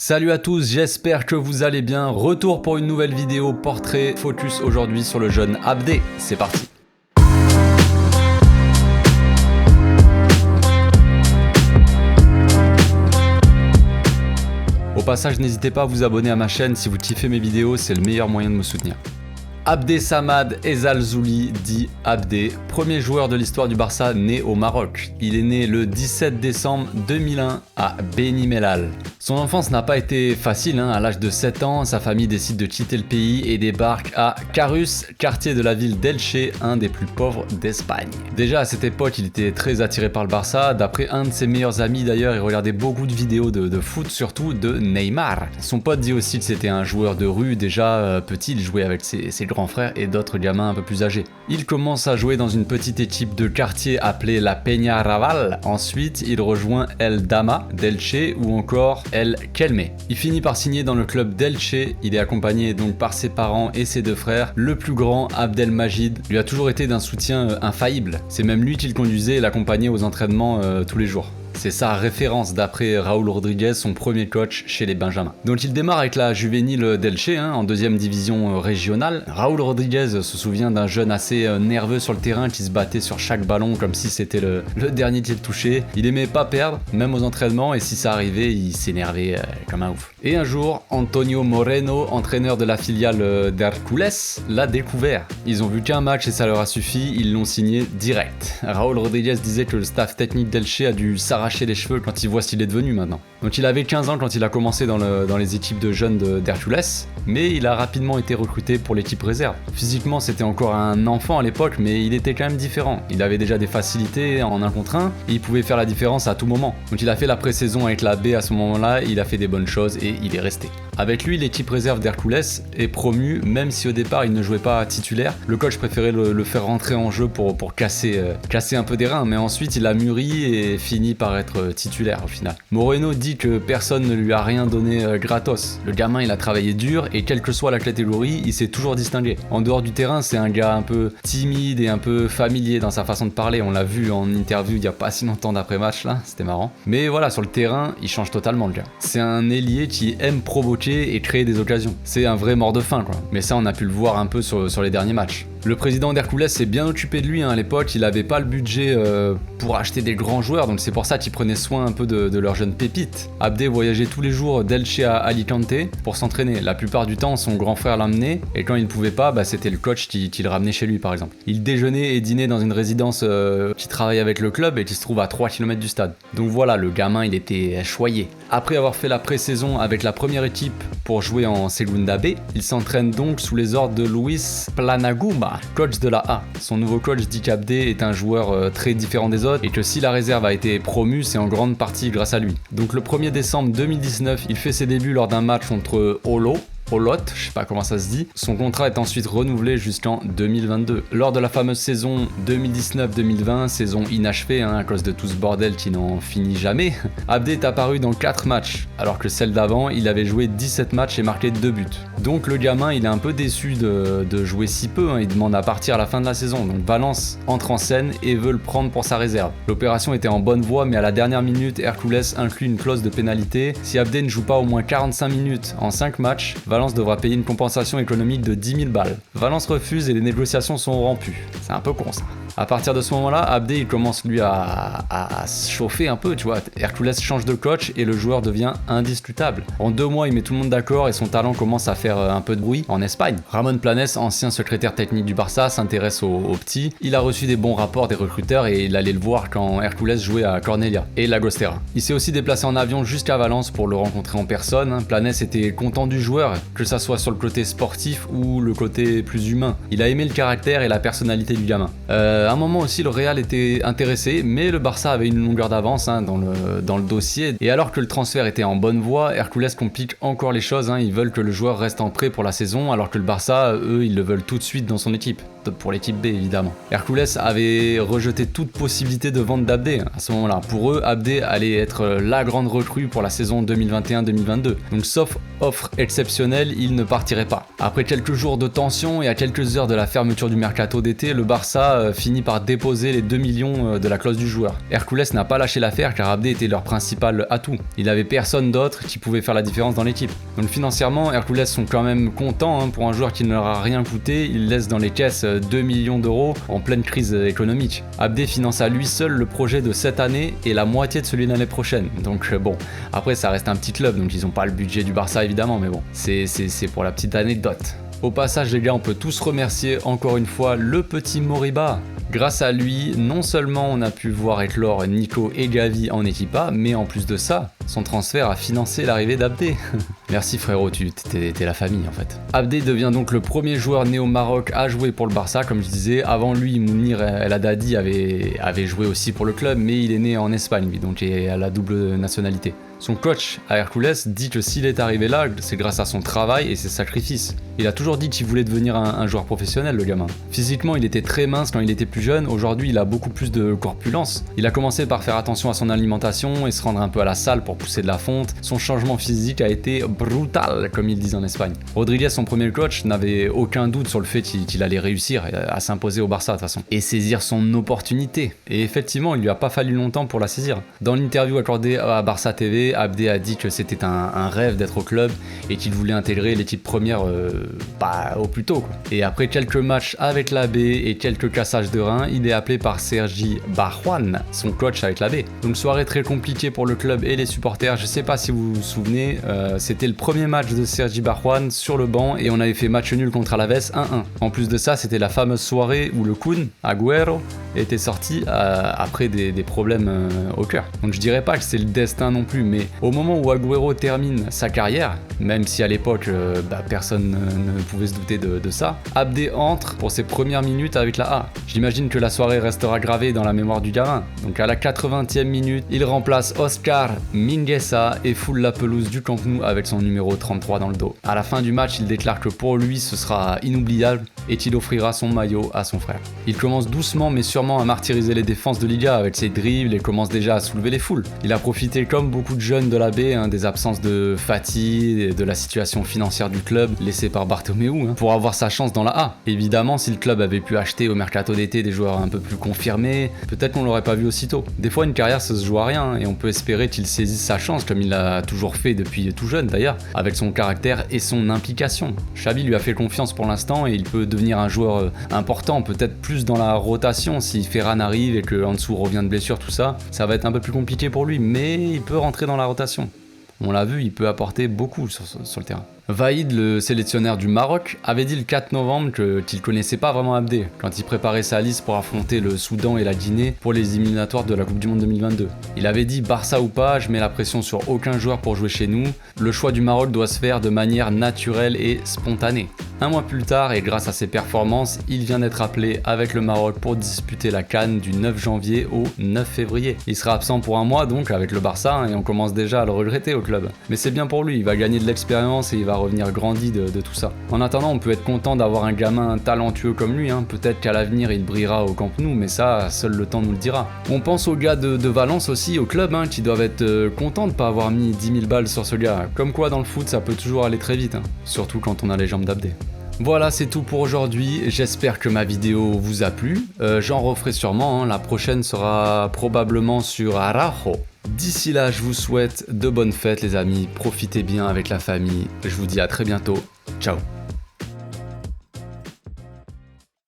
Salut à tous, j'espère que vous allez bien. Retour pour une nouvelle vidéo portrait focus aujourd'hui sur le jeune Abdé. C'est parti. Au passage, n'hésitez pas à vous abonner à ma chaîne si vous kiffez mes vidéos, c'est le meilleur moyen de me soutenir. Abdé Samad Ezzalzouli, dit Abdé, premier joueur de l'histoire du Barça né au Maroc. Il est né le 17 décembre 2001 à Beni Mellal. Son enfance n'a pas été facile, à l'âge de 7 ans, sa famille décide de quitter le pays et débarque à Carrus, quartier de la ville d'Elche, un des plus pauvres d'Espagne. Déjà à cette époque, il était très attiré par le Barça, d'après un de ses meilleurs amis d'ailleurs, il regardait beaucoup de vidéos de foot, surtout de Neymar. Son pote dit aussi que c'était un joueur de rue, déjà petit, il jouait avec ses grands frères et d'autres gamins un peu plus âgés. Il commence à jouer dans une petite équipe de quartier appelée la Peña Raval, ensuite il rejoint El Dama d'Elche ou encore El Kelme. Il finit par signer dans le club d'Elche, il est accompagné donc par ses parents et ses deux frères. Le plus grand, Abdelmajid, lui a toujours été d'un soutien infaillible. C'est même lui qui le conduisait et l'accompagnait aux entraînements tous les jours. C'est sa référence d'après Raúl Rodríguez, son premier coach chez les Benjamins. Donc il démarre avec la juvénile d'Elche en deuxième division régionale. Raúl Rodríguez se souvient d'un jeune assez nerveux sur le terrain qui se battait sur chaque ballon comme si c'était le dernier qu'il touchait. Il aimait pas perdre, même aux entraînements, et si ça arrivait, il s'énervait comme un ouf. Et un jour, Antonio Moreno, entraîneur de la filiale d'Hercules, l'a découvert. Ils ont vu qu'un match et ça leur a suffi, ils l'ont signé direct. Raúl Rodríguez disait que le staff technique d'Elche a dû s'arracher les cheveux quand il voit ce qu'il est devenu maintenant. Donc il avait 15 ans quand il a commencé dans les équipes de jeunes d'Hercules, mais il a rapidement été recruté pour l'équipe réserve. Physiquement c'était encore un enfant à l'époque, mais il était quand même différent. Il avait déjà des facilités en 1 contre 1 et il pouvait faire la différence à tout moment. Donc il a fait la pré-saison avec la B à ce moment-là, il a fait des bonnes choses et il est resté. Avec lui, l'équipe réserve d'Hercules est promue, même si au départ il ne jouait pas titulaire. Le coach préférait le faire rentrer en jeu pour casser un peu des reins, mais ensuite il a mûri et finit par être titulaire au final. Moreno dit que personne ne lui a rien donné gratos. Le gamin il a travaillé dur et quelle que soit la catégorie, il s'est toujours distingué. En dehors du terrain, c'est un gars un peu timide et un peu familier dans sa façon de parler. On l'a vu en interview il y a pas si longtemps d'après match là, c'était marrant. Mais voilà, sur le terrain, il change totalement le gars. C'est un ailier qui aime provoquer et créer des occasions. C'est un vrai mort de faim quoi. Mais ça on a pu le voir un peu sur les derniers matchs. Le président d'Hercules s'est bien occupé de lui à l'époque, il avait pas le budget pour acheter des grands joueurs, donc c'est pour ça qu'il prenait soin un peu de leurs jeunes pépites. Abdé voyageait tous les jours d'Elche à Alicante pour s'entraîner. La plupart du temps son grand frère l'emmenait et quand il ne pouvait pas, c'était le coach qui le ramenait chez lui par exemple. Il déjeunait et dînait dans une résidence qui travaille avec le club et qui se trouve à 3 km du stade. Donc voilà, le gamin il était choyé. Après avoir fait la pré-saison avec la première équipe pour jouer en Segunda B, il s'entraîne donc sous les ordres de Luis Planaguma, coach de la A. Son nouveau coach dit qu'Abdé est un joueur très différent des autres et que si la réserve a été promue, c'est en grande partie grâce à lui. Donc le 1er décembre 2019, il fait ses débuts lors d'un match contre Olot, je sais pas comment ça se dit. Son contrat est ensuite renouvelé jusqu'en 2022. Lors de la fameuse saison 2019-2020, saison inachevée à cause de tout ce bordel qui n'en finit jamais, Abdé est apparu dans 4 matchs, alors que celle d'avant, il avait joué 17 matchs et marqué 2 buts. Donc le gamin, il est un peu déçu de jouer si peu, il demande à partir à la fin de la saison. Donc Valence entre en scène et veut le prendre pour sa réserve. L'opération était en bonne voie, mais à la dernière minute, Hercules inclut une clause de pénalité. Si Abdé ne joue pas au moins 45 minutes en 5 matchs, Valence devra payer une compensation économique de 10 000 balles. Valence refuse et les négociations sont rompues. C'est un peu con ça. À partir de ce moment-là, Abdé il commence lui à se chauffer un peu, tu vois. Hercules change de coach et le joueur devient indiscutable. En 2 mois, il met tout le monde d'accord et son talent commence à faire un peu de bruit en Espagne. Ramon Planes, ancien secrétaire technique du Barça, s'intéresse aux petits. Il a reçu des bons rapports des recruteurs et il allait le voir quand Hercules jouait à Cornellà et Llagostera. Il s'est aussi déplacé en avion jusqu'à Valence pour le rencontrer en personne. Planes était content du joueur, que ça soit sur le côté sportif ou le côté plus humain. Il a aimé le caractère et la personnalité du gamin. À un moment aussi, le Real était intéressé, mais le Barça avait une longueur d'avance dans le dossier. Et alors que le transfert était en bonne voie, Hercules complique encore les choses. Ils veulent que le joueur reste en prêt pour la saison, alors que le Barça, eux, ils le veulent tout de suite dans son équipe. pour l'équipe B évidemment. Hercules avait rejeté toute possibilité de vente d'Abdé à ce moment-là. Pour eux, Abdé allait être la grande recrue pour la saison 2021-2022. Donc sauf offre exceptionnelle, il ne partirait pas. Après quelques jours de tension et à quelques heures de la fermeture du mercato d'été, le Barça finit par déposer les 2 millions de la clause du joueur. Hercules n'a pas lâché l'affaire car Abdé était leur principal atout. Il n'avait personne d'autre qui pouvait faire la différence dans l'équipe. Donc financièrement, Hercules sont quand même contents pour un joueur qui ne leur a rien coûté. Il laisse dans les caisses 2 millions d'euros en pleine crise économique. Abdé finance à lui seul le projet de cette année et la moitié de celui de l'année prochaine. Donc bon, après ça reste un petit club, donc ils n'ont pas le budget du Barça évidemment, mais bon, c'est pour la petite anecdote. Au passage les gars, on peut tous remercier encore une fois le petit Moriba. Grâce à lui, non seulement on a pu voir éclore Nico et Gavi en équipe A, mais en plus de ça, son transfert a financé l'arrivée d'Abdé. Merci frérot, t'es la famille en fait. Abdé devient donc le premier joueur né au Maroc à jouer pour le Barça, comme je disais. Avant lui, Mounir El Haddadi avait joué aussi pour le club, mais il est né en Espagne, lui, donc il a la double nationalité. Son coach à Hercules dit que s'il est arrivé là, c'est grâce à son travail et ses sacrifices. Il a toujours dit qu'il voulait devenir un joueur professionnel, le gamin. Physiquement, il était très mince quand il était plus jeune. Aujourd'hui, il a beaucoup plus de corpulence. Il a commencé par faire attention à son alimentation et se rendre un peu à la salle pour pousser de la fonte. Son changement physique a été brutal, comme ils disent en Espagne. Rodriguez, son premier coach, n'avait aucun doute sur le fait qu'il allait réussir à s'imposer au Barça de toute façon et saisir son opportunité. Et effectivement, il lui a pas fallu longtemps pour la saisir. Dans l'interview accordée à Barça TV, Abdé a dit que c'était un rêve d'être au club et qu'il voulait intégrer l'équipe première au plus tôt, quoi. Et après quelques matchs avec la B et quelques cassages de reins, il est appelé par Sergi Barjuan, son coach avec la B. Donc soirée très compliquée pour le club et les supporters. Je sais pas si vous vous souvenez, c'était le premier match de Sergi Barjuan sur le banc et on avait fait match nul contre Alaves 1-1. En plus de ça, c'était la fameuse soirée où le Kun, Agüero, était sorti après des problèmes au cœur. Donc je dirais pas que c'est le destin non plus, mais au moment où Agüero termine sa carrière, même si à l'époque personne ne pouvait se douter de ça, Abdé entre pour ses premières minutes avec la A. J'imagine que la soirée restera gravée dans la mémoire du gamin. Donc à la 80e minute, il remplace Oscar Mingueza et foule la pelouse du Camp Nou avec son numéro 33 dans le dos. À la fin du match, il déclare que pour lui ce sera inoubliable et qu'il offrira son maillot à son frère. Il commence doucement mais sûrement à martyriser les défenses de Liga avec ses dribbles et commence déjà à soulever les foules. Il a profité comme beaucoup de jeunes de la B des absences de Fati et de la situation financière du club laissée par Bartomeu pour avoir sa chance dans la A. Évidemment, si le club avait pu acheter au mercato d'été des joueurs un peu plus confirmés, peut-être qu'on l'aurait pas vu aussitôt. Des fois, une carrière ça se joue à rien et on peut espérer qu'il saisisse sa chance comme il l'a toujours fait depuis tout jeune d'ailleurs, avec son caractère et son implication. Xavi lui a fait confiance pour l'instant et il peut devenir un joueur important, peut-être plus dans la rotation si Ferran arrive et que Ansu revient de blessure, tout ça. Ça va être un peu plus compliqué pour lui, mais il peut rentrer dans la rotation. On l'a vu, il peut apporter beaucoup sur le terrain. Vahid, le sélectionneur du Maroc, avait dit le 4 novembre qu'il connaissait pas vraiment Abdé quand il préparait sa liste pour affronter le Soudan et la Guinée pour les éliminatoires de la Coupe du Monde 2022. Il avait dit Barça ou pas, je mets la pression sur aucun joueur pour jouer chez nous. Le choix du Maroc doit se faire de manière naturelle et spontanée. Un mois plus tard, et grâce à ses performances, il vient d'être appelé avec le Maroc pour disputer la CAN du 9 janvier au 9 février. Il sera absent pour un mois donc avec le Barça et on commence déjà à le regretter au club. Mais c'est bien pour lui, il va gagner de l'expérience et il va revenir grandi de tout ça. En attendant, on peut être content d'avoir un gamin talentueux comme lui, Peut-être qu'à l'avenir il brillera au Camp Nou, mais ça, seul le temps nous le dira. On pense aux gars de Valence aussi, au club, qui doivent être contents de pas avoir mis 10 000 balles sur ce gars. Comme quoi dans le foot ça peut toujours aller très vite, surtout quand on a les jambes d'Abdé. Voilà, c'est tout pour aujourd'hui, j'espère que ma vidéo vous a plu, j'en referai sûrement, la prochaine sera probablement sur Araujo. D'ici là, je vous souhaite de bonnes fêtes les amis, profitez bien avec la famille, je vous dis à très bientôt, ciao.